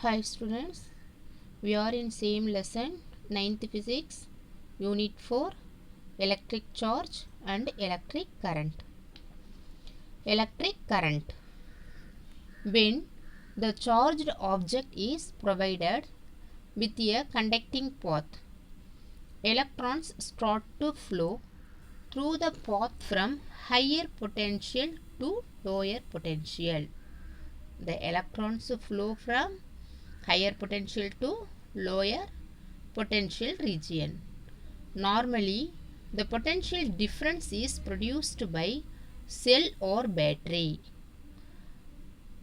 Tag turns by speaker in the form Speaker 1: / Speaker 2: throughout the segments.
Speaker 1: Hi students, we are in same lesson 9th physics unit 4 electric charge and electric current. Electric current. When the charged object is provided with a conducting path, electrons start to flow through the path from higher potential to lower potential. The electrons flow from higher potential to lower potential region. Normally, the potential difference is produced by cell or battery.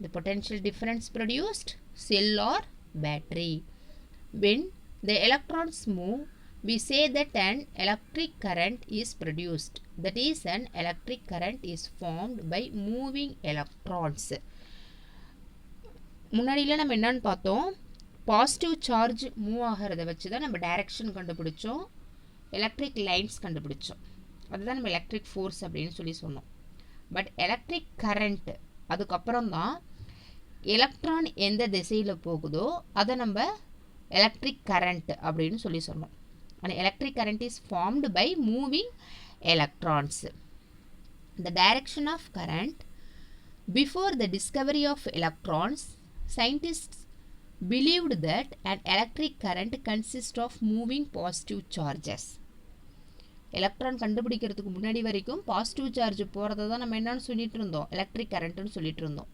Speaker 1: The potential difference produced cell or battery. When the electrons move, we say that an electric current is produced. That is, an electric current is formed by moving electrons. முன்னாடியில் நம்ம என்னன்னு பார்த்தோம், positive charge move ஆகிறத வச்சு தான் நம்ம direction கண்டுபிடிச்சோம், electric lines கண்டுபிடிச்சோம். அதுதான் நம்ம எலக்ட்ரிக் ஃபோர்ஸ் அப்படின்னு சொல்லி சொன்னோம். பட் எலக்ட்ரிக் கரண்ட் அதுக்கப்புறம் தான் எலக்ட்ரான் எந்த திசையில் போகுதோ அதை நம்ம எலக்ட்ரிக் கரண்ட் அப்படின்னு சொல்லி சொன்னோம். அந்த electric current is formed by moving electrons. The direction of current before the discovery of electrons, scientists believed that an electric current consists of moving positive charges. Electron கண்டுபிடிக்கிறதுக்கு முன்னாடி வரைக்கும் பாசிட்டிவ் சார்ஜ் போகிறத தான் நம்ம என்னன்னு சொல்லிட்டு இருந்தோம், எலக்ட்ரிக் கரண்ட்னு சொல்லிட்டு இருந்தோம்.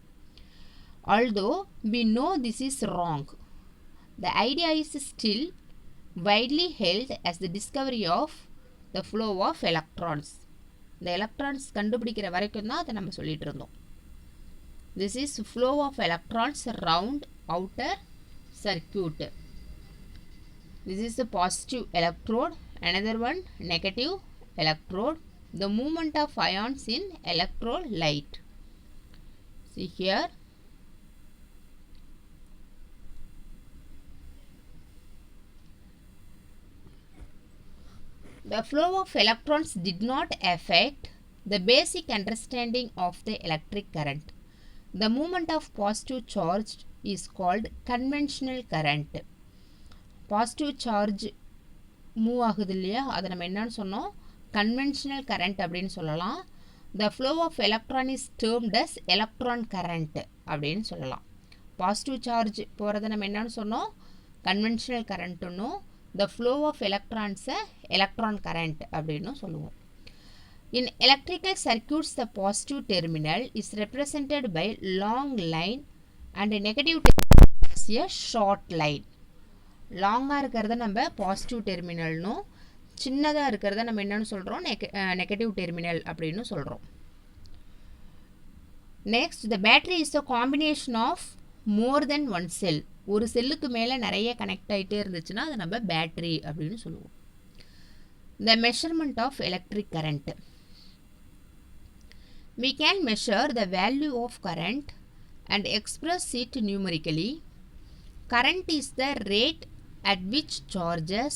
Speaker 1: Although we know this is wrong, the idea is still widely held as the discovery of the flow of electrons. இந்த எலக்ட்ரான்ஸ் கண்டுபிடிக்கிற வரைக்கும் தான் அதை நம்ம சொல்லிட்டு இருந்தோம். This is flow of electrons around outer circuit. This is the positive electrode, another one negative electrode. The movement of ions in electrolyte. See here. The flow of electrons did not affect the basic understanding of the electric current. The movement of positive charge is called conventional current. Positive charge move ஆகுது இல்லையா, அதை நம்ம என்னன்னு சொன்னோம், conventional current அப்படின்னு சொல்லலாம். The flow of electron is termed as electron current அப்படின்னு சொல்லலாம். பாசிட்டிவ் சார்ஜ் போகிறத நம்ம என்னன்னு சொன்னோம், conventional currentனும், the flow of electrons electron current அப்படின்னு சொல்லுவோம். In electrical circuits, the positive terminal is represented by long line and a negative terminal as a short line. லாங்காக இருக்கிறத நம்ம பாசிட்டிவ் டெர்மினல்னும், சின்னதாக இருக்கிறத நம்ம என்னன்னு சொல்கிறோம், நெகட்டிவ் டெர்மினல் அப்படின்னு சொல்கிறோம். Next, the battery is a combination of more than one cell. ஒரு செல்லுக்கு மேலே நிறைய கனெக்ட் ஆகிட்டே இருந்துச்சுன்னா அதை நம்ம பேட்டரி அப்படின்னு சொல்லுவோம். The measurement of electric current. We can measure the value of current and express it numerically. Current is the rate at which charges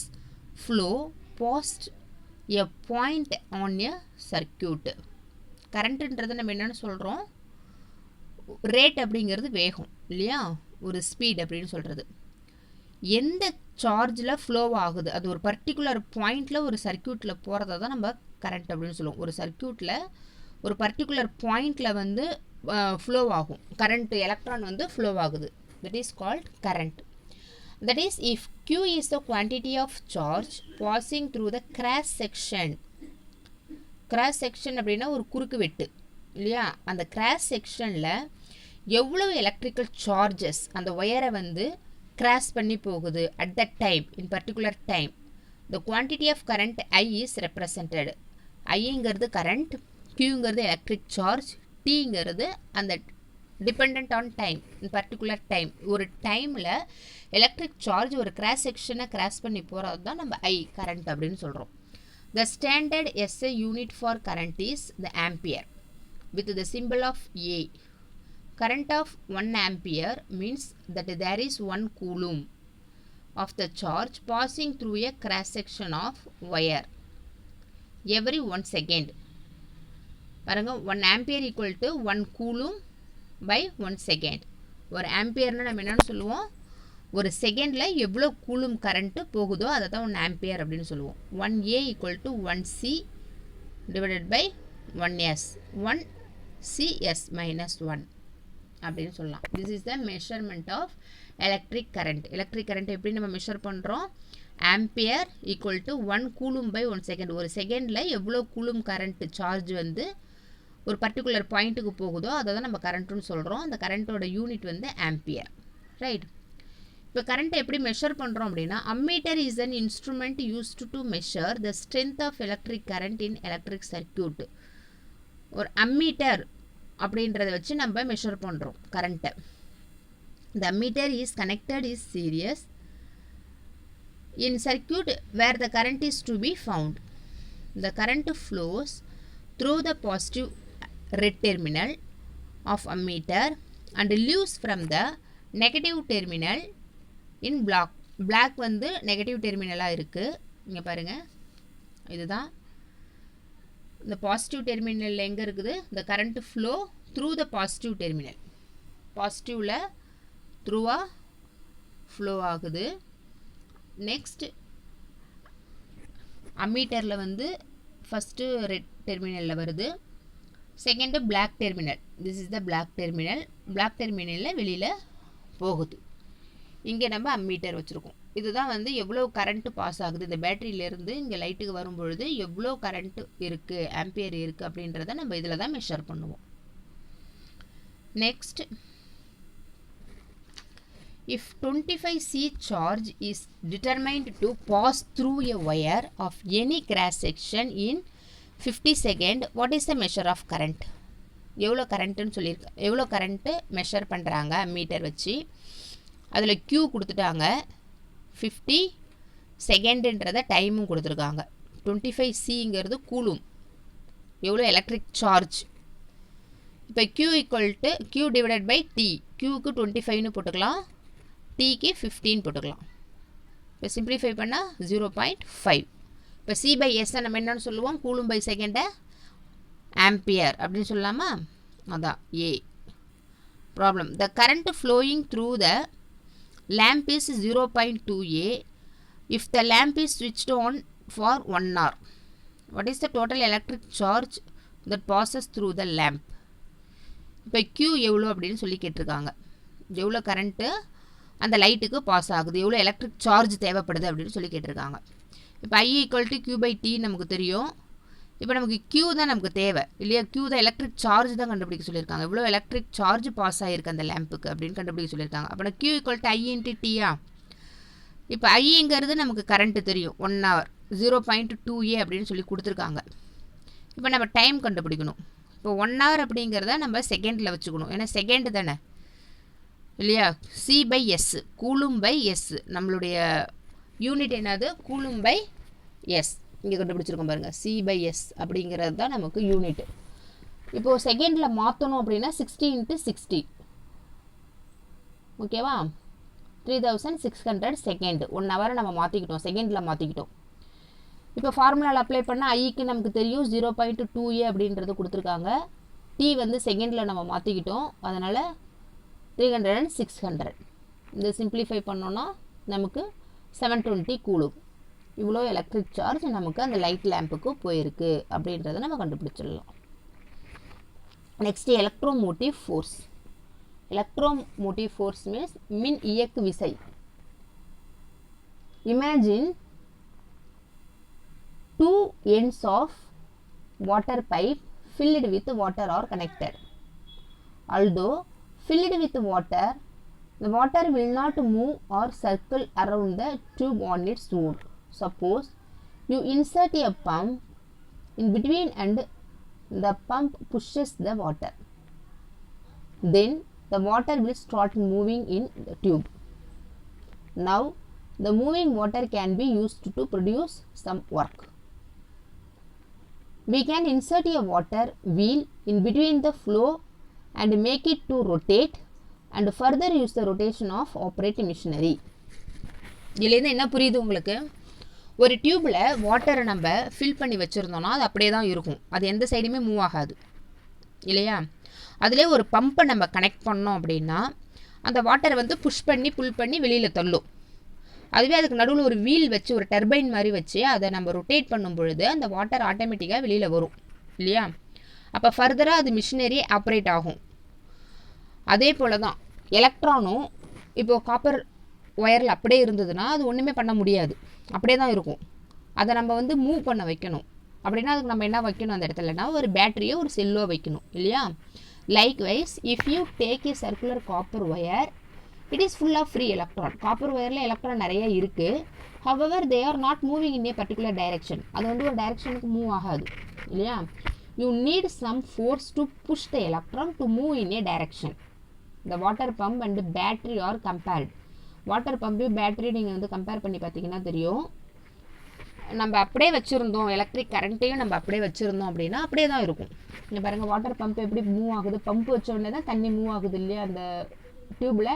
Speaker 1: flow past a point on a circuit. கரண்ட்ன்றது நம்ம என்னென்னு சொல்கிறோம், rate அப்படிங்கிறது வேகம் இல்லையா, ஒரு speed அப்படின்னு சொல்கிறது. எந்த சார்ஜில் ஃப்ளோ ஆகுது, அது ஒரு பர்டிகுலர் பாயிண்டில் ஒரு சர்க்கியூட்டில் போகிறத தான் நம்ம கரண்ட் அப்படின்னு சொல்லுவோம். ஒரு சர்க்கியூட்டில் ஒரு பர்டிகுலர் பாயிண்டில் வந்து ஃப்ளோ ஆகும், கரண்ட் எலக்ட்ரான் வந்து ஃப்ளோ ஆகுது. That is called current. That is if Q is the quantity of charge passing through the cross section. cross section அப்படின்னா ஒரு குறுக்கு வெட்டு இல்லையா, அந்த cross sectionல எவ்வளோ எலக்ட்ரிக்கல் சார்ஜஸ் அந்த ஒயரை வந்து கிராஸ் பண்ணி போகுது at that time, in particular time, the quantity of current I is represented. Iங்கிறது கரண்ட், Qங்கிறது எலக்ட்ரிக் சார்ஜ், Tங்கிறது அந்த depend on time, in particular time, ஒரு டைமில் எலக்ட்ரிக் சார்ஜ் ஒரு கிராஸ் செக்ஷனை கிராஸ் பண்ணி போகிறது தான் நம்ம I கரண்ட் அப்படின்னு சொல்கிறோம். The standard SI unit for current is the ampere with the symbol of A. Current of 1 ampere means that there is 1 coulomb of the charge passing through a cross section of wire every 1 second. பாருங்க, 1 ampere equal to 1 coulomb by 1 second. ஒரு ஆம்பியர்னா நம்ம என்னன்னு சொல்லுவோம், ஒரு செகண்டில் எவ்வளோ coulomb current போகுதோ அதை தான் 1 ஆம்பியர் அப்படின்னு சொல்லுவோம். 1A = 1C divided by 1S 1CS - 1 அப்படின்னு சொல்லலாம். This is the measurement of electric current. Electric current எப்படி நம்ம மெஷர் பண்ணுறோம்? Ampere = 1 coulomb by 1 second. ஒரு செகண்டில் எவ்வளோ கூலும் கரண்ட் சார்ஜ் வந்து ஒரு பர்டிகுலர் பாயிண்ட்டுக்கு போகுதோ அதை தான் நம்ம கரண்ட்டுன்னு சொல்கிறோம். அந்த கரண்ட்டோட யூனிட் வந்து ஆம்பியர். ரைட். இப்போ கரண்ட்டை எப்படி மெஷர் பண்ணுறோம் அப்படின்னா, ammeter is an instrument used to measure the strength of electric current in electric circuit. ஒரு அம்மீட்டர் அப்படின்றத வச்சு நம்ம மெஷர் பண்ணுறோம் கரண்ட்டை. The ammeter is connected is series in circuit where the current is to be found. The current flows through the positive red terminal of ammeter and leaves from the negative terminal in black வந்து negative terminalா இருக்கு. இங்க பாருங்க, இதுதான் இந்த positive terminal. எங்கே இருக்குது? the current flow through the positive terminal. பாசிட்டிவ்ல த்ரூவாக ஃப்ளோ ஆகுது. நெக்ஸ்ட் அம்மீட்டரில் வந்து ஃபஸ்ட்டு ரெட் டெர்மினலில் வருது, second black terminal. This is the black terminal. Black டெர்மினலில் வெளியில் போகுது. இங்கே நம்ம அம்மீட்டர் வச்சுருக்கோம். இதுதான் வந்து எவ்வளோ கரண்ட்டு பாஸ் ஆகுது இந்த பேட்டரியிலேருந்து இங்கே லைட்டுக்கு வரும்பொழுது எவ்வளோ கரண்ட்டு இருக்குது, ஆம்பியர் இருக்குது அப்படின்றத நம்ம இதில் தான் மெஷர் பண்ணுவோம். Next, if 25C charge is determined to pass through a wire of any cross section in 50 seconds, what is the measure of current? எவ்வளோ கரண்ட்டுன்னு சொல்லியிருக்க, எவ்வளோ கரண்ட்டு மெஷர் பண்ணுறாங்க மீட்டர் வச்சு. அதில் Q கொடுத்துட்டாங்க, 50 செகண்டுன்றத டைமும் கொடுத்துருக்காங்க. 25Cங்கிறது கூலும், எவ்வளோ எலக்ட்ரிக் சார்ஜ். இப்போ Q டிவைடட் பை T. Qக்கு 25ன்னு போட்டுக்கலாம், Tக்கு 15 போட்டுக்கலாம். இப்போ சிம்பிளிஃபை பண்ணால் 0.5. இப்போ C/S நம்ம என்னன்னு சொல்லுவோம்? கூலும் பை செகண்டை ஆம்பியர் அப்படின்னு சொல்லலாமா? அதான் A. Problem. The current flowing through the lamp is 0.2A if the lamp is switched on for 1 hour. What is the total electric charge that passes through the lamp? இப்போ Q எவ்வளோ அப்படின்னு சொல்லி கேட்டிருக்காங்க. எவ்வளோ current அந்த லைட்டுக்கு pass ஆகுது, எவ்வளோ எலக்ட்ரிக் சார்ஜ் தேவைப்படுது அப்படின்னு சொல்லி கேட்டிருக்காங்க. இப்போ I = Q/T நமக்கு தெரியும். இப்போ நமக்கு Q தான் நமக்கு தேவை இல்லையா? Q தான் எலக்ட்ரிக் சார்ஜ் தான் கண்டுபிடிக்க சொல்லியிருக்காங்க. எவ்வளோ எலக்ட்ரிக் சார்ஜ் பாஸ் ஆகிருக்கு அந்த லேம்புக்கு அப்படின்னு கண்டுபிடிக்க சொல்லியிருக்காங்க. அப்போ Q = I × T. இப்போ Iங்கிறது நமக்கு கரண்ட்டு தெரியும், 1 hour 0.2A அப்படின்னு சொல்லி கொடுத்துருக்காங்க. இப்போ நம்ம டைம் கண்டுபிடிக்கணும். இப்போ 1 hour அப்படிங்கிறத நம்ம செகண்டில் வச்சுக்கணும், ஏன்னா செகண்டு தானே இல்லையா? C/S coulomb by S. நம்மளுடைய யூனிட் என்னது? Coulomb by S. இங்கே கண்டுபிடிச்சிருக்கோம் பாருங்கள், C/S அப்படிங்கிறது தான் நமக்கு யூனிட். இப்போது செகண்டில் மாற்றணும் அப்படின்னா 60 × 60. ஓகேவா? 3600 செகண்ட். 1 hour நம்ம மாற்றிக்கிட்டோம், செகண்டில் மாற்றிக்கிட்டோம். இப்போ ஃபார்முலாவில் அப்ளை பண்ணால் ஐக்கு நமக்கு தெரியும் 0.2A அப்படின்றது கொடுத்துருக்காங்க. T வந்து செகண்டில் நம்ம மாற்றிக்கிட்டோம், அதனால் 300 and 600. இந்த சிம்பிளிஃபை பண்ணோன்னா நமக்கு 720 கூலும். இவ்வளோ எலக்ட்ரிக் சார்ஜ் நமக்கு அந்த லைட் லேம்புக்கு போயிருக்கு அப்படின்றத நம்ம கண்டுபிடிச்சிடலாம். Next, electromotive force. Electromotive force means மின் இயக்கு விசை. Imagine 2 ends of water pipe filled with water are connected. Although filled with water, the water will not move or circle around the tube on its own. Suppose you insert a pump in between and the pump pushes the water. Then the water will start moving in the tube. Now the moving water can be used to produce some work. We can insert a water wheel in between the flow and make it to rotate and further use the rotation of operating machinery. இதுலேருந்து என்ன புரியுது உங்களுக்கு? ஒரு டியூப்பில் வாட்டரை நம்ம fill பண்ணி வச்சுருந்தோன்னா அது அப்படியே தான் இருக்கும், அது எந்த சைடுமே மூவ் ஆகாது இல்லையா? அதிலே ஒரு பம்பை நம்ம கனெக்ட் பண்ணோம் அப்படின்னா அந்த வாட்டரை வந்து புஷ் பண்ணி புல் பண்ணி வெளியில் தள்ளும். அதுவே அதுக்கு நடுவில் ஒரு வீல் வச்சு ஒரு டர்பைன் மாதிரி வச்சு அதை நம்ம ரொட்டேட் பண்ணும் பொழுது அந்த வாட்டர் ஆட்டோமேட்டிக்காக வெளியில் வரும் இல்லையா. அப்போ ஃபர்தராக அது மிஷினரி ஆப்ரேட் ஆகும். அதே போல் தான் எலக்ட்ரானும் இப்போது காப்பர் ஒயரில் அப்படியே இருந்ததுன்னா அது ஒன்றுமே பண்ண முடியாது, அப்படியே தான் இருக்கும். அதை நம்ம வந்து மூவ் பண்ண வைக்கணும். அப்படின்னா அதுக்கு நம்ம என்ன வைக்கணும் அந்த இடத்துலனா ஒரு பேட்டரியோ ஒரு செல்லோ வைக்கணும் இல்லையா. Likewise if you take a circular copper wire it is full of free electron. Copper ஒயரில் எலக்ட்ரான் நிறைய இருக்குது. However they are not moving in a particular direction. அது வந்து ஒரு டைரக்ஷனுக்கு மூவ் ஆகாது இல்லையா. You need some force to push the electron to move in a direction. The water pump and battery are compared. Water பம்பையும் பேட்டரியும் நீங்கள் வந்து கம்பேர் பண்ணி பார்த்தீங்கன்னா தெரியும். நம்ம அப்படியே வச்சுருந்தோம், எலக்ட்ரிக் கரண்ட்டையும் நம்ம அப்படியே வச்சுருந்தோம் அப்படின்னா அப்படியே தான் இருக்கும். இங்கே பாருங்கள், வாட்டர் பம்ப் எப்படி மூவ் ஆகுது, பம்ப் வச்ச உடனே தான் தண்ணி மூவ் ஆகுது இல்லையா அந்த டியூப்பில்.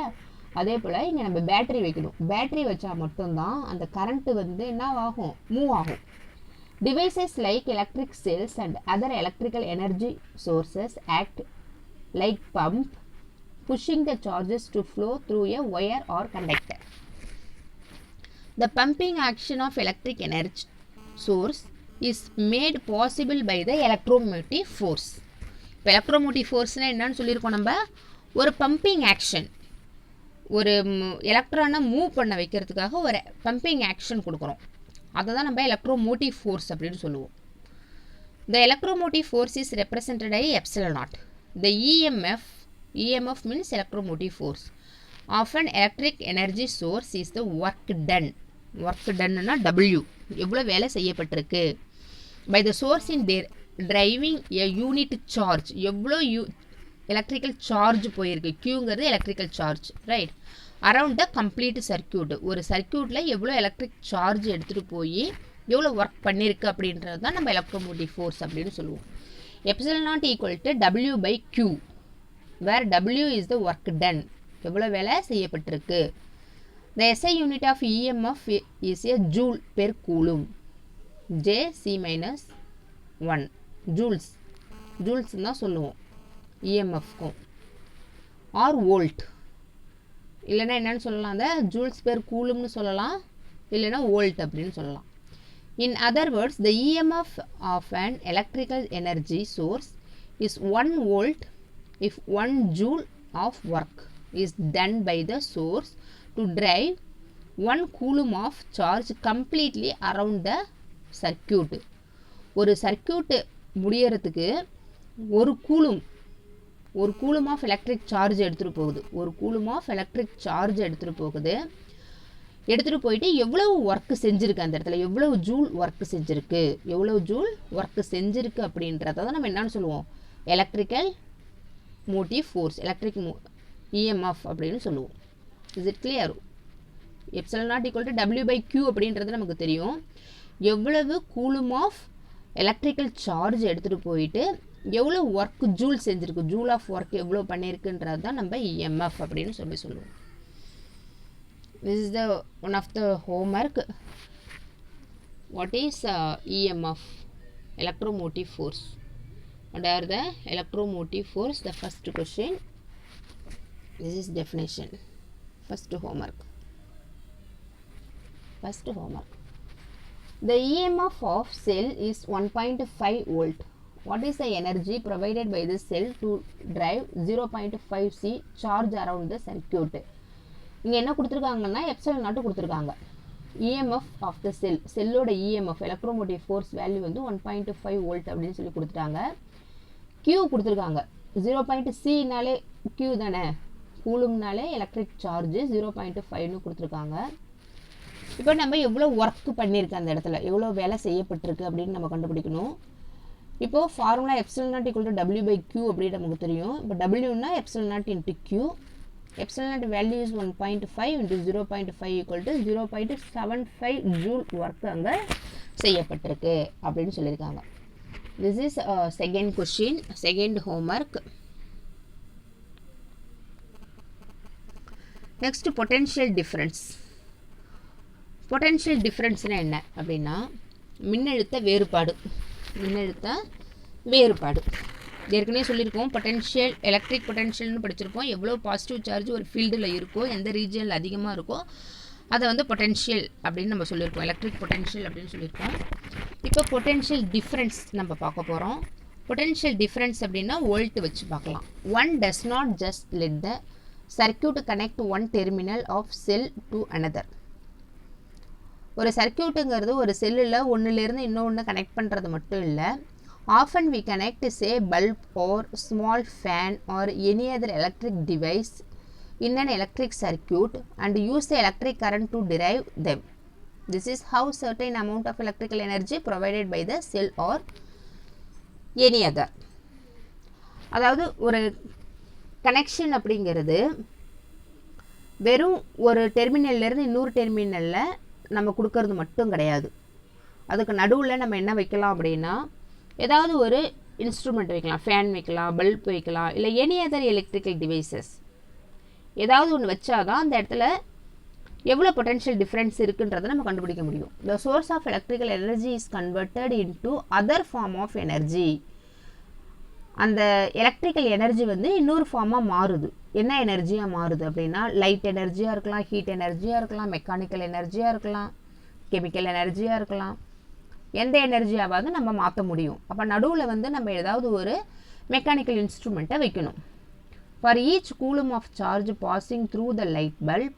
Speaker 1: அதே போல் இங்கே நம்ம பேட்டரி வைக்கணும். பேட்டரி வச்சா மட்டும்தான் அந்த கரண்ட்டு வந்து என்ன ஆகும், மூவ் ஆகும். Devices like electric cells and other electrical energy sources act like pump pushing the charges to flow through a wire or conductor. The pumping action of electric energy source is made possible by the electromotive force. இப்போ electromotive ஃபோர்ஸ்னால் என்னன்னு சொல்லியிருக்கோம் நம்ம, ஒரு pumping action, ஒரு எலக்ட்ரானை move பண்ண வைக்கிறதுக்காக ஒரு பம்பிங் ஆக்ஷன் கொடுக்குறோம். அதை தான் நம்ம எலக்ட்ரோமோட்டிவ் ஃபோர்ஸ் அப்படின்னு சொல்லுவோம். The electromotive force is represented by epsilon naught. The EMF means electromotive force of an electric energy source is the work done. Work done na W, எவ்வளோ வேலை செய்யப்பட்டிருக்கு. By the source in their driving a unit charge, எவ்வளோ electrical charge போயிருக்கு. Qங்கிறது electrical charge, right? Around the complete circuit, ஒரு சர்க்கியூட்டில் எவ்வளோ electric charge எடுத்துகிட்டு போய் எவ்வளோ ஒர்க் பண்ணியிருக்கு அப்படின்றது தான் நம்ம எலக்ட்ரோமோட்டிவ் ஃபோர்ஸ் அப்படின்னு சொல்லுவோம். Epsilon naught equal to W by Q, where W is the work done, எவ்வளோ வேலை செய்யப்பட்டிருக்கு. The SI unit of EMF is a joule per coulomb, J(C-1), joules தான் சொல்லுவோம் EMFக்கும். ஆர் வோல்ட், இல்லைன்னா என்னன்னு சொல்லலாம், அந்த ஜூல்ஸ் per coulombனு சொல்லலாம், இல்லைன்னா வோல்ட் அப்படின்னு சொல்லலாம். In other words, the EMF of an electrical energy source is 1 volt if 1 joule of work is done by the source to drive 1 coulomb of charge completely around the circuit. ஒரு circuit முடியறதுக்கு ஒரு coulomb of electric charge எடுத்துகிட்டு போகுது. ஒரு coulomb of electric charge எடுத்துகிட்டு போகுது. எடுத்துகிட்டு போயிட்டு எவ்வளவு ஒர்க்கு செஞ்சுருக்கு, அந்த இடத்துல எவ்வளவு ஜூல் ஒர்க்கு செஞ்சுருக்கு, அப்படின்றத தான் நம்ம என்னன்னு சொல்லுவோம், electrical motive force, electric EMF அப்படின்னு சொல்லுவோம். Is it clear? Epsilon naught equal to W by Q அப்படின்றது நமக்கு தெரியும். எவ்வளவு கூலும் ஆஃப் எலக்ட்ரிக்கல் சார்ஜ் எடுத்துகிட்டு போயிட்டு எவ்வளோ ஒர்க் ஜூல் செஞ்சுருக்கு, ஜூல் ஆஃப் ஒர்க் எவ்வளோ பண்ணியிருக்குன்றது தான் நம்ம EMF அப்படின்னு சொல்லுவோம். This is the one of the homework. What is EMF? Electromotive force. What are the electromotive force? The first question. This is definition. First homework. The EMF of cell is 1.5 volt. What is the energy provided by the cell to drive 0.5 C charge around the circuit? இங்கே என்ன கொடுத்துருக்காங்கன்னா epsilon naught கொடுத்துருக்காங்க. EMF of the செல்லோட EMF electromotive force value வந்து 1.5 volt அப்படின்னு சொல்லி கொடுத்துட்டாங்க. Q கொடுத்துருக்காங்க. 0.Cனாலே Q தானே, கூலும்னாலே எலக்ட்ரிக் சார்ஜ் 0.5ன்னு கொடுத்துருக்காங்க. இப்போ நம்ம எவ்வளோ ஒர்க் பண்ணியிருக்கு, அந்த இடத்துல எவ்வளோ வேலை செய்யப்பட்டிருக்கு அப்படின்னு நம்ம கண்டுபிடிக்கணும். இப்போது formula epsilon naught equal to W by Q அப்படின்னு நமக்கு தெரியும். இப்போ Wனா epsilon naught into Q. Epsilon naught value is 1.5 into 0.5 equal to 0.75 joule work அங்க செய்யப்பட்டிருக்கு அப்படின்னு சொல்லியிருக்காங்க. This is second question, second homework. Next, potential difference. Potential difference என்ன அப்படின்னா மின்னழுத்த வேறுபாடு. ஏற்கனவே சொல்லியிருக்கோம், பொட்டென்ஷியல் எலக்ட்ரிக் பொட்டென்ஷியல்னு படிச்சிருப்போம். எவ்வளோ பாசிட்டிவ் சார்ஜ் ஒரு ஃபீல்டில் இருக்கோ, எந்த ரீஜனில் அதிகமாக இருக்கோ அதை வந்து பொட்டென்ஷியல் அப்படின்னு நம்ம சொல்லியிருக்கோம், எலக்ட்ரிக் பொட்டென்ஷியல் அப்படின்னு சொல்லியிருக்கோம். இப்போ பொட்டென்ஷியல் டிஃப்ரென்ஸ் நம்ம பார்க்க போகிறோம். பொட்டென்ஷியல் டிஃப்ரென்ஸ் அப்படின்னா வோல்ட் வச்சு பார்க்கலாம். One does not just let the circuit connect one terminal of cell to another. ஒரு சர்க்யூட்டுங்கிறது ஒரு செல்லில் ஒன்றுலேருந்து இன்னொன்று கனெக்ட் பண்ணுறது மட்டும் இல்லை. Often we connect say bulb or small fan or any other electric device in an electric circuit and use the electric current to derive them. This is how certain amount of electrical energy provided by the cell or any other. அதாவது ஒரு connection அப்படிங்கிறது வெறும் ஒரு டெர்மினல்லேருந்து இன்னொரு டெர்மினலில் நம்ம கொடுக்கறது மட்டும் கிடையாது. அதுக்கு நடுவில் நம்ம என்ன வைக்கலாம் அப்படின்னா, ஏதாவது ஒரு இன்ஸ்ட்ருமெண்ட் வைக்கலாம், ஃபேன் வைக்கலாம், பல்ப் வைக்கலாம், இல்லை எனி அதர் எலக்ட்ரிக்கல் டிவைசஸ் ஏதாவது ஒன்று வச்சாதான் அந்த இடத்துல எவ்வளோ பொட்டென்ஷியல் டிஃப்ரென்ஸ் இருக்குன்றதை நம்ம கண்டுபிடிக்க முடியும். The source of electrical energy is converted into other form of energy. அந்த எலக்ட்ரிக்கல் எனர்ஜி வந்து இன்னொரு ஃபார்மாக மாறுது. என்ன எனர்ஜியாக மாறுது அப்படின்னா, லைட் எனர்ஜியாக இருக்கலாம், ஹீட் எனர்ஜியாக இருக்கலாம், மெக்கானிக்கல் எனர்ஜியாக இருக்கலாம், கெமிக்கல் எனர்ஜியாக இருக்கலாம். எந்த எனர்ஜியாவது நம்ம மாற்ற முடியும். அப்போ நடுவில் வந்து நம்ம ஏதாவது ஒரு மெக்கானிக்கல் இன்ஸ்ட்ருமெண்ட்டை வைக்கணும். For each coulomb of charge passing through the light bulb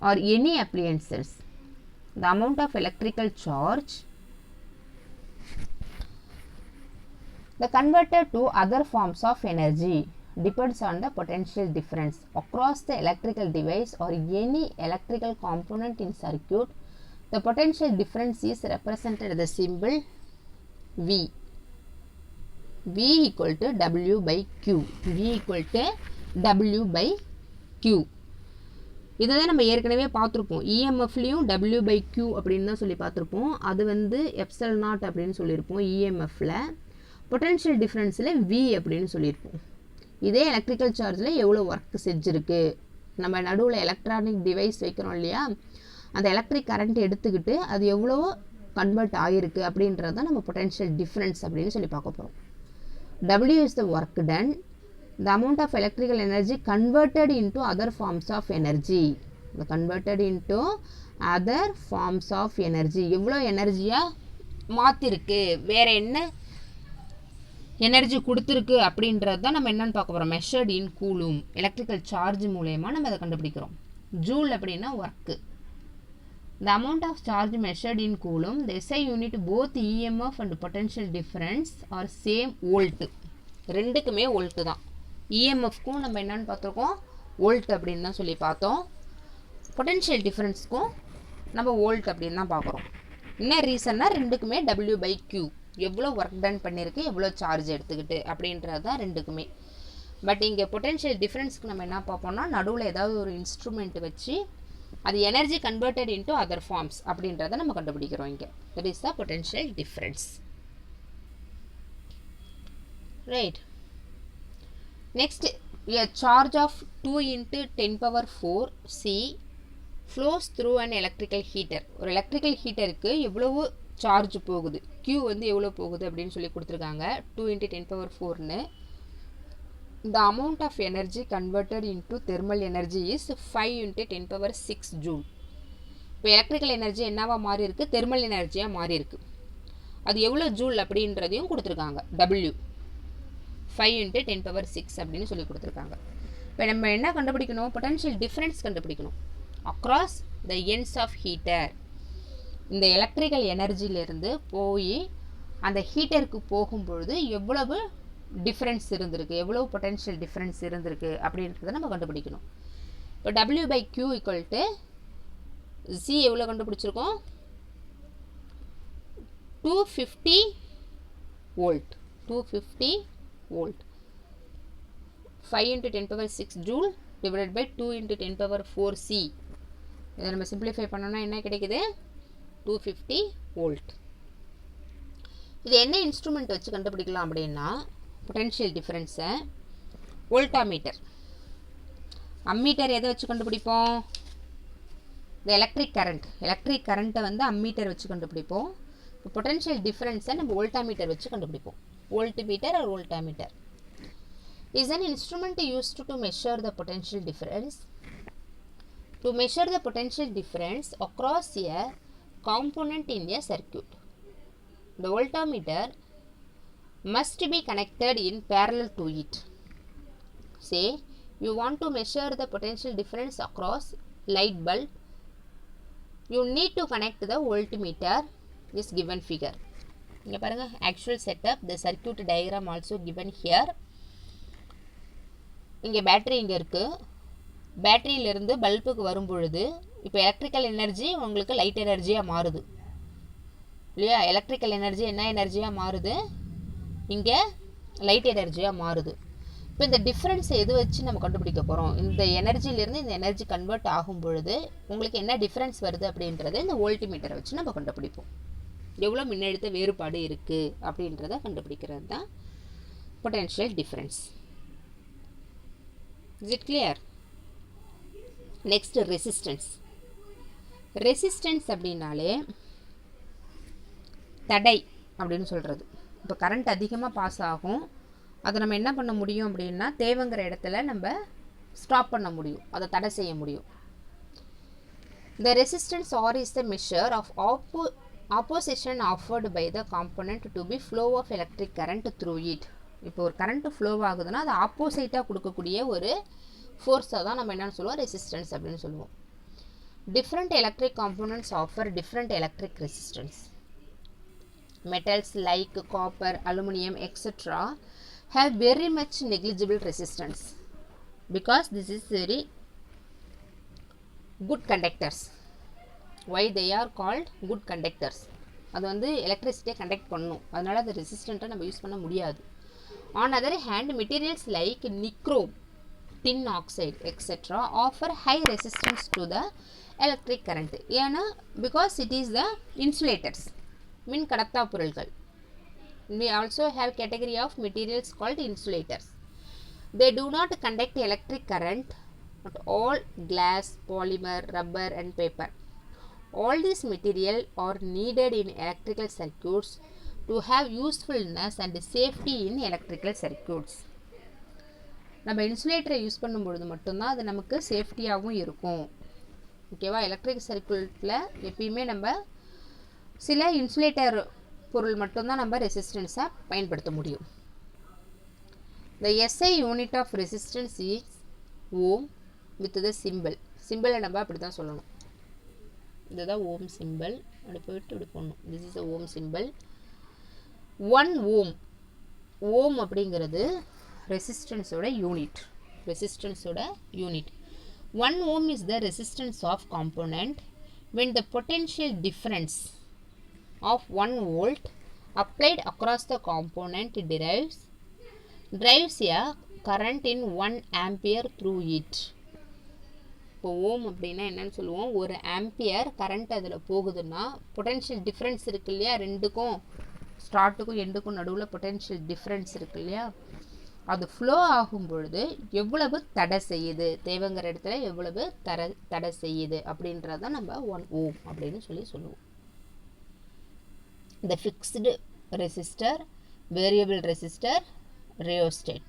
Speaker 1: or any appliances, the amount of electrical charge the converted to other forms of energy depends on the potential difference across the electrical device or any electrical component in circuit. The potential difference is represented with the symbol V. V equal to W by Q. V equal to W by Q. இதுதான் நம்ம ஏற்கனவே பார்த்துருப்போம். இஎம்எஃப்லேயும் W by Q அப்படின்னு தான் சொல்லி பார்த்துருப்போம். அது வந்து எப்சல் நாட் அப்படின்னு சொல்லியிருப்போம் இஎம்எஃப்பில். பொட்டென்ஷியல் டிஃப்ரென்ஸில் V அப்படின்னு சொல்லியிருப்போம். இதே எலக்ட்ரிக்கல் சார்ஜில் எவ்வளோ ஒர்க் செஞ்சுருக்கு, நம்ம நடுவில் எலக்ட்ரானிக் டிவைஸ் வைக்கிறோம் இல்லையா, அந்த எலக்ட்ரிக் கரண்ட் எடுத்துக்கிட்டு அது எவ்வளோ கன்வெர்ட் ஆகிருக்கு அப்படின்றது தான் நம்ம பொட்டென்ஷியல் டிஃப்ரென்ஸ் அப்படின்னு சொல்லி பார்க்க போகிறோம். W is the work done, the amount of electrical energy converted into other forms of energy. The converted into other forms of energy. எவ்வளோ எனர்ஜியாக மாற்றிருக்கு, வேறு என்ன எனர்ஜி கொடுத்துருக்கு அப்படின்றது தான் நம்ம என்னென்னு பார்க்க போகிறோம். மெஷர்ட் இன் கூலும், எலக்ட்ரிக்கல் சார்ஜ் மூலயமா நம்ம அதை கண்டுபிடிக்கிறோம். ஜூல் அப்படின்னா work. The amount of charge measured in coulomb, the SI unit both EMF and potential difference are same volt. ரெண்டுக்குமே வோல்ட் தான். இஎம்எஃப்க்கும் நம்ம என்னன்னு பார்த்துருக்கோம், வோல்ட் அப்படின்னு தான் சொல்லி பார்த்தோம். பொட்டென்ஷியல் டிஃப்ரென்ஸ்க்கும் நம்ம வோல்ட் அப்படின்னு தான் பார்க்குறோம். என்ன ரீசன்னா ரெண்டுக்குமே W by Q, எவ்வளோ ஒர்க் டன் பண்ணியிருக்கு, எவ்வளோ சார்ஜ் எடுத்துக்கிட்டு அப்படின்றது தான் ரெண்டுக்குமே. பட் இங்கே பொட்டென்ஷியல் டிஃப்ரென்ஸ்க்கு நம்ம என்ன பார்ப்போம்னா, நடுவில் ஏதாவது ஒரு இன்ஸ்ட்ருமெண்ட் வச்சு அது energy converted into other forms அப்படின்றத நம்ம கண்டுபிடிக்கிறோம் இங்கே. That is the potential difference. Right. Next, a charge of 2 into 10 power 4 C flows through an electrical heater. ஒரு எலக்ட்ரிக்கல் ஹீட்டருக்கு எவ்வளவு சார்ஜ் போகுது, Q வந்து எவ்வளோ போகுது அப்படின்னு சொல்லி கொடுத்துருக்காங்க. 2 into 10 power 4ன்னு. The amount of energy converted into thermal energy is 5 into 10 power 6 joule. இப்போ எலக்ட்ரிக்கல் எனர்ஜி என்னவா மாறி இருக்கு, தெர்மல் எனர்ஜியாக மாறி இருக்கு. அது எவ்வளோ ஜூல் அப்படின்றதையும் கொடுத்துருக்காங்க. W 5 into 10 power 6 அப்படின்னு சொல்லி கொடுத்துருக்காங்க. இப்போ நம்ம என்ன கண்டுபிடிக்கணும், பொட்டென்ஷியல் டிஃப்ரென்ஸ் கண்டுபிடிக்கணும். Across the ends of heater, இந்த எலக்ட்ரிக்கல் எனர்ஜியிலேருந்து போய் அந்த ஹீட்டருக்கு போகும்பொழுது எவ்வளவு டிஃப்ரென்ஸ் இருந்திருக்கு, எவ்வளோ பொட்டென்ஷியல் டிஃப்ரென்ஸ் இருந்திருக்கு அப்படின்றத நம்ம கண்டுபிடிக்கணும். இப்போ W by Q equal to Z எவ்வளோ கண்டுபிடிச்சிருக்கோம், 250 volt. 250 volt. 5 into 10 power 6 joule divided by 2 into 10 power 4 C. இதை நம்ம சிம்பிளிஃபை பண்ணோம்னா என்ன கிடைக்குது, 250 வோல்ட். இது என்ன இன்ஸ்ட்ருமெண்ட் வச்சு கண்டுபிடிக்கலாம் அப்படின்னா, பொட்டென்ஷியல் டிஃப்ரென்ஸை வோல்டாமீட்டர். அம்மீட்டர் எதை வச்சு கண்டுபிடிப்போம், இந்த எலக்ட்ரிக் கரண்ட்டை வந்து அம்மீட்டர் வச்சு கண்டுபிடிப்போம். இப்போ பொட்டென்ஷியல் டிஃப்ரென்ஸை நம்ம வோல்டாமீட்டர் வச்சு கண்டுபிடிப்போம். Voltmeter or voltameter. is an instrument used to measure the potential difference. To measure the potential difference across a component in a circuit, the voltmeter must be connected in parallel to it. Say you want to measure the potential difference across light bulb, you need to connect the voltmeter. This given figure. இங்க பாருங்க actual setup, the circuit diagram also given here. இங்க battery இங்க இருக்கு. பேட்டரியில இருந்து பல்புக்கு வரும் பொழுது இப்போ electrical energy உங்களுக்கு லைட் எனர்ஜியா மாறுது இல்லையா? எலக்ட்ரிக்கல் எனர்ஜி என்ன எனர்ஜியா மாறுது? இங்க லைட் எனர்ஜியா மாறுது. இப்போ இந்த டிஃபரன்ஸ் எது வச்சு நம்ம கண்டுபிடிக்க போறோம்? இந்த எனர்ஜில இருந்து இந்த எனர்ஜி கன்வெர்ட் ஆகும் பொழுது உங்களுக்கு என்ன டிஃபரன்ஸ் வருது அப்படின்றதை இந்த வோல்ட்மீட்டரை வச்சு நம்ம கண்டுபிடிப்போம். எவ்வளவு மின்னழுத்த வேறுபாடு இருக்கு அப்படின்றத கண்டுபிடிக்கிறது தான் potential difference. Is it clear? Next, resistance. Resistance அப்படினாலே தடை அப்படின்னு சொல்றது. இப்போ கரண்ட் அதிகமாக பாஸ் ஆகும், அதை நம்ம என்ன பண்ண முடியும் அப்படின்னா தேவைங்கிற இடத்துல நம்ம ஸ்டாப் பண்ண முடியும், அதை தடை செய்ய முடியும். The resistance R is the measure of opposition offered by the component to be flow of electric current through it. இப்போ ஒரு கரண்ட் ஃப்ளோ ஆகுதுன்னா அது ஆப்போசிட்டாக கொடுக்கக்கூடிய ஒரு ஃபோர்ஸை தான் நம்ம என்னென்னு சொல்லுவோம்? ரெசிஸ்டன்ஸ் அப்படின்னு சொல்லுவோம். Different electric components offer different electric resistance. Metals like copper, aluminium etcetera have very much negligible resistance because this is very good conductors. Why they are called good conductors? அது வந்து எலக்ட்ரிசிட்டியை கண்டக்ட் பண்ணும், அதனால அது ரெசிஸ்டண்ட்டை நம்ம use பண்ண முடியாது. On other hand, materials like nichrome, tin oxide etc. offer high resistance to the electric current. ஏன்னா because it is the insulators, மின் கடத்தா பொருட்கள். We also have category of materials called insulators. They do not conduct electric current, but all glass, polymer, rubber and paper. All these materials are needed in electrical circuits to have usefulness and safety in electrical circuits. நம்ம இன்சுலேட்டரை use பண்ணும்பொழுது மட்டும்தான் அது நமக்கு சேஃப்டியாகவும் இருக்கும். ஓகேவா? Electric சர்க்யூட்டில் எப்பயுமே நம்ம சில இன்சுலேட்டர் பொருள் மட்டும்தான் நம்ம ரெசிஸ்டன்ஸாக பயன்படுத்த முடியும். The SI unit of resistance is ohm with the symbol. சிம்பிளை நம்ம அப்படி தான் சொல்லணும். இதுதான் ஓம் சிம்பிள். அப்படி போயிட்டு இப்படி போடணும். This is a ohm symbol. 1 ohm. ஓம் அப்படிங்கிறது ரெசிஸ்டன்ஸோட unit. ரெசிஸ்டன்ஸோட unit. 1 ohm is the resistance of component when the potential difference of 1 volt applied across the component drives a current in 1 ampere through it. இப்போ ஓம் அப்படின்னா என்னன்னு சொல்லுவோம்? ஒரு ampere current அதில் போகுதுன்னா potential difference இருக்கு இல்லையா? ரெண்டுக்கும் ஸ்டார்ட்டுக்கும் எண்டுக்கும் நடுவில் பொட்டன்ஷியல் டிஃப்ரென்ஸ் இருக்கு இல்லையா? அது ஃப்ளோ ஆகும் பொழுது எவ்வளவு தடை செய்யுது, தேவைங்கிற இடத்துல எவ்வளவு தடை செய்யுது அப்படின்றத நம்ம 1 ohm அப்படின்னு சொல்லுவோம். The fixed resistor, variable resistor, rheostat.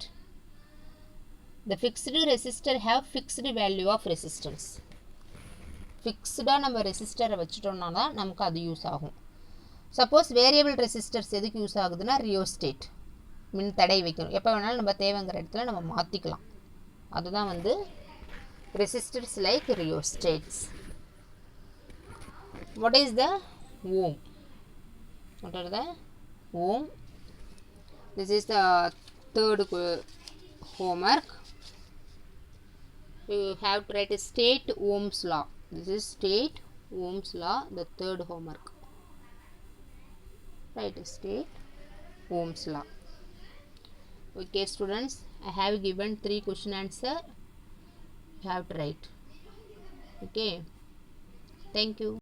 Speaker 1: The fixed resistor have fixed value of resistance. ஃபிக்ஸ்டாக நம்ம ரெசிஸ்டரை வச்சுட்டோம்னா தான் நமக்கு அது யூஸ் ஆகும். சப்போஸ் வேரியபிள் ரெசிஸ்டர்ஸ் எதுக்கு யூஸ் ஆகுதுன்னா ரியோஸ்டேட், மின் தடை வைக்கணும். எப்போ வேணாலும் நம்ம தேவைங்கிற இடத்துல நம்ம மாற்றிக்கலாம். அதுதான் வந்து resistors like rheostats. What is the ohm? What are the ohm? This is the third homework. You have to write a state Ohm's law. This is state Ohm's law, the third homework. Write a state Ohm's law. Okay students, I have given 3 question answer. You have to write. Okay. Thank you.